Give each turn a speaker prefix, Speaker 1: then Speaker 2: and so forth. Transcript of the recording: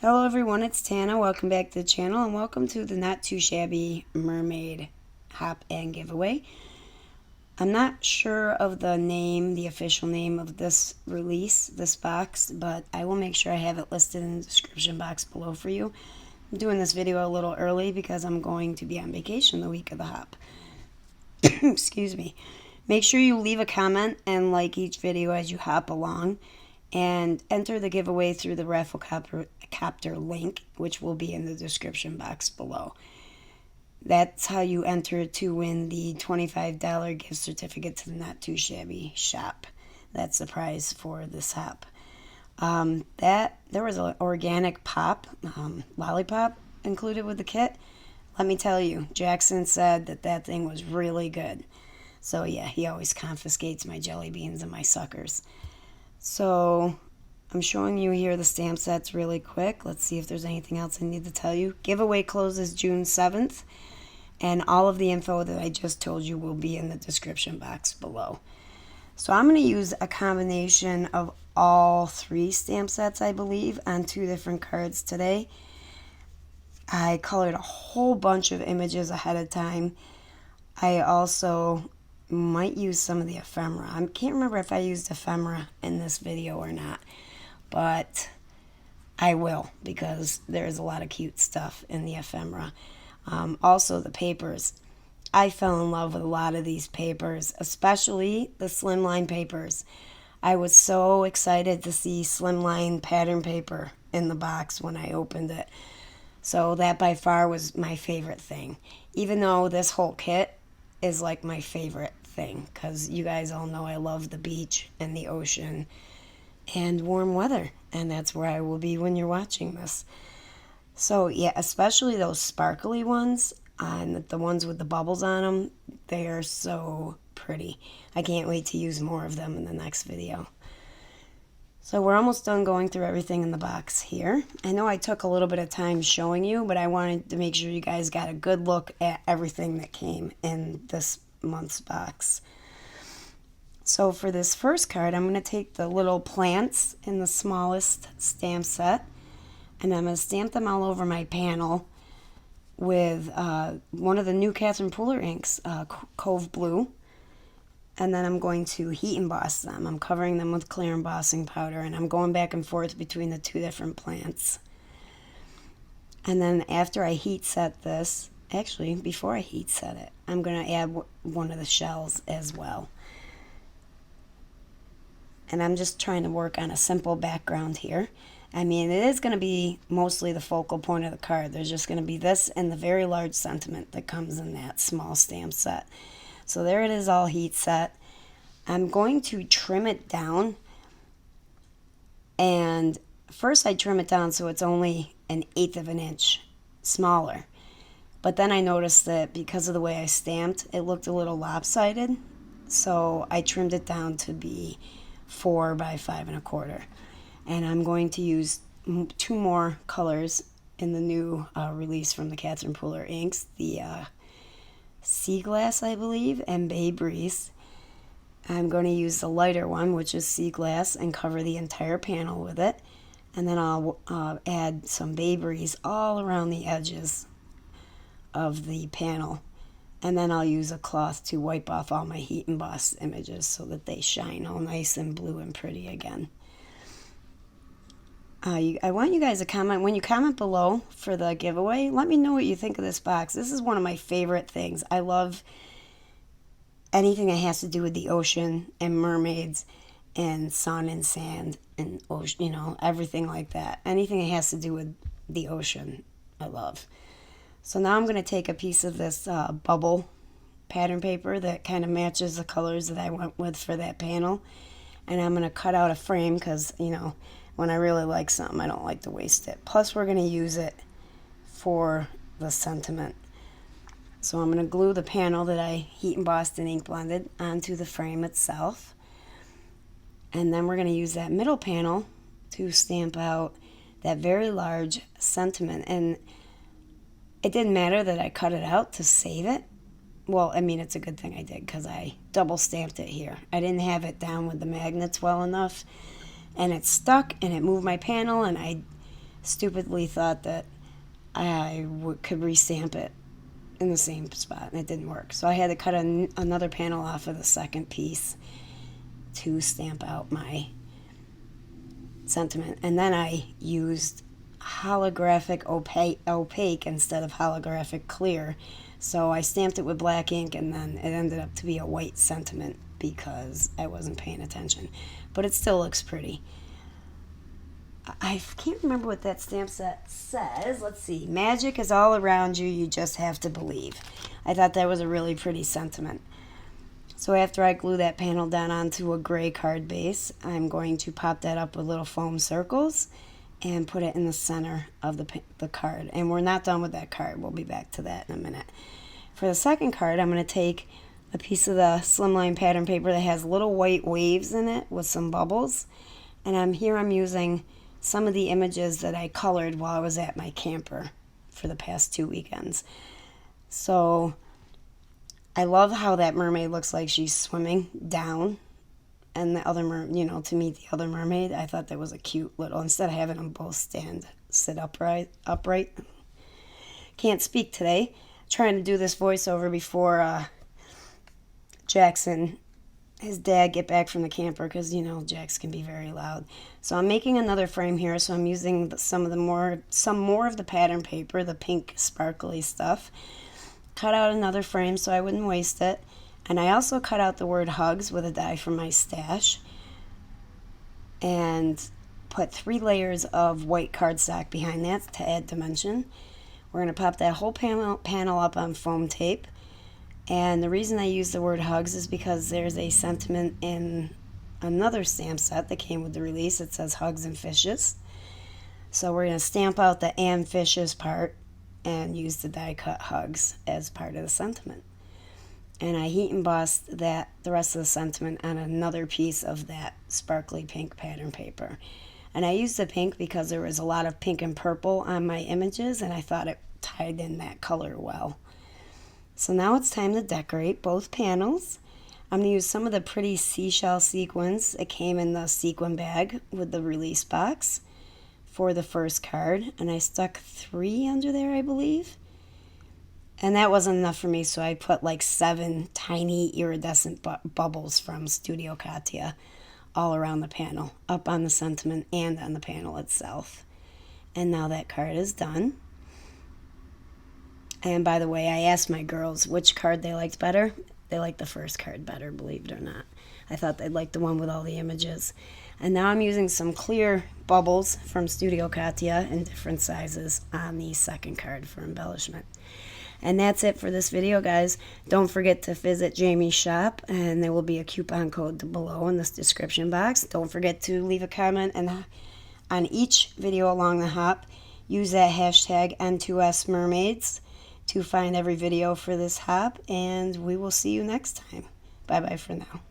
Speaker 1: Hello everyone, it's Tana. Welcome back to the channel and welcome to the Not Too Shabby Mermaid Hop and Giveaway. I'm not sure of the name, the official name of this release, this box, but I will make sure I have it listed in the description box below for you. I'm doing this video a little early because I'm going to be on vacation the week of the hop. Excuse me. Make sure you leave a comment and like each video as you hop along, and enter the giveaway through the raffle captor link, which will be in the description box below. That's how you enter to win the $25 gift certificate to the Not Too Shabby shop. That's the prize for this hop. There was an organic pop, lollipop included with the kit. Let me tell you, Jackson said that thing was really good. So yeah, he always confiscates my jelly beans and my suckers. So I'm showing you here the stamp sets really quick. Let's see if there's anything else I need to tell you. Giveaway closes June 7th, and all of the info that I just told you will be in the description box below. So I'm going to use a combination of all three stamp sets, I believe, on two different cards today. I colored a whole bunch of images ahead of time. I also might use some of the ephemera. I can't remember if I used ephemera in this video or not, but I will, because there's a lot of cute stuff in the ephemera. Also the papers. I fell in love with a lot of these papers, especially the slimline papers. I was so excited to see slimline pattern paper in the box when I opened it. So that by far was my favorite thing, even though this whole kit is like my favorite thing, because you guys all know I love the beach and the ocean and warm weather, and that's where I will be when you're watching this. So yeah, especially those sparkly ones and the ones with the bubbles on them, they are so pretty. I can't wait to use more of them in the next video. So we're almost done going through everything in the box here. I know I took a little bit of time showing you, but I wanted to make sure you guys got a good look at everything that came in this month's box. So for this first card, I'm going to take the little plants in the smallest stamp set, and I'm going to stamp them all over my panel with one of the new Catherine Pooler inks, Cove Blue. And then I'm going to heat emboss them. I'm covering them with clear embossing powder, and I'm going back and forth between the two different plants. And then after I heat set this, actually before I heat set it, I'm going to add one of the shells as well. And I'm just trying to work on a simple background here. I mean, it is going to be mostly the focal point of the card. There's just going to be this and the very large sentiment that comes in that small stamp set. So there it is, all heat set. I'm going to trim it down. And first I trim it down so it's only 1/8 of an inch smaller. But then I noticed that because of the way I stamped, it looked a little lopsided. So I trimmed it down to be 4 by 5 1/4. And I'm going to use 2 more colors in the new release from the Catherine Pooler inks. The Sea Glass, I believe, and Bay Breeze. I'm going to use the lighter one, which is Sea Glass, and cover the entire panel with it. And then I'll add some Bay Breeze all around the edges of the panel. And then I'll use a cloth to wipe off all my heat embossed images so that they shine all nice and blue and pretty again. I want you guys to comment. When you comment below for the giveaway, let me know what you think of this box. This is one of my favorite things. I love anything that has to do with the ocean and mermaids and sun and sand and ocean, you know, everything like that. Anything that has to do with the ocean, I love. So now I'm going to take a piece of this bubble pattern paper that kind of matches the colors that I went with for that panel. And I'm going to cut out a frame because, you know, when I really like something, I don't like to waste it. Plus, we're going to use it for the sentiment. So I'm going to glue the panel that I heat embossed and ink blended onto the frame itself. And then we're going to use that middle panel to stamp out that very large sentiment. And it didn't matter that I cut it out to save it. Well, I mean, it's a good thing I did because I double stamped it here. I didn't have it down with the magnets well enough, and it stuck and it moved my panel, and I stupidly thought that I could restamp it in the same spot, and it didn't work. So I had to cut another panel off of the second piece to stamp out my sentiment. And then I used holographic opaque instead of holographic clear. So I stamped it with black ink, and then it ended up to be a white sentiment because I wasn't paying attention. But it still looks pretty. I can't remember what that stamp set says. Let's see. Magic is all around you. You just have to believe. I thought that was a really pretty sentiment. So after I glue that panel down onto a gray card base, I'm going to pop that up with little foam circles and put it in the center of the card. And we're not done with that card. We'll be back to that in a minute. For the second card, I'm going to take a piece of the slimline pattern paper that has little white waves in it with some bubbles. And I'm using some of the images that I colored while I was at my camper for the past 2 weekends. So I love how that mermaid looks like she's swimming down, and the other to meet the other mermaid. I thought that was a cute little, instead of having them both sit upright. Can't speak today. Trying to do this voiceover before Jackson, his dad, get back from the camper, because Jax can be very loud. So I'm making another frame here. So I'm using some more of the pattern paper, the pink sparkly stuff. Cut out another frame so I wouldn't waste it. And I also cut out the word hugs with a die from my stash, and put 3 layers of white cardstock behind that to add dimension. We're going to pop that whole panel up on foam tape. And the reason I use the word hugs is because there's a sentiment in another stamp set that came with the release. It says hugs and fishes. So we're going to stamp out the and fishes part and use the die cut hugs as part of the sentiment. And I heat embossed the rest of the sentiment on another piece of that sparkly pink pattern paper. And I used the pink because there was a lot of pink and purple on my images, and I thought it tied in that color well. So now it's time to decorate both panels. I'm going to use some of the pretty seashell sequins that came in the sequin bag with the release box for the first card. And I stuck 3 under there, I believe. And that wasn't enough for me, so I put like 7 tiny iridescent bubbles from Studio Katia all around the panel, up on the sentiment and on the panel itself. And now that card is done. And by the way, I asked my girls which card they liked better. They liked the first card better, believe it or not. I thought they'd like the one with all the images. And now I'm using some clear bubbles from Studio Katia in different sizes on the second card for embellishment. And that's it for this video, guys. Don't forget to visit Jamie's shop, and there will be a coupon code below in this description box. Don't forget to leave a comment on each video along the hop. Use that hashtag N2SMermaids to find every video for this hop, and we will see you next time. Bye-bye for now.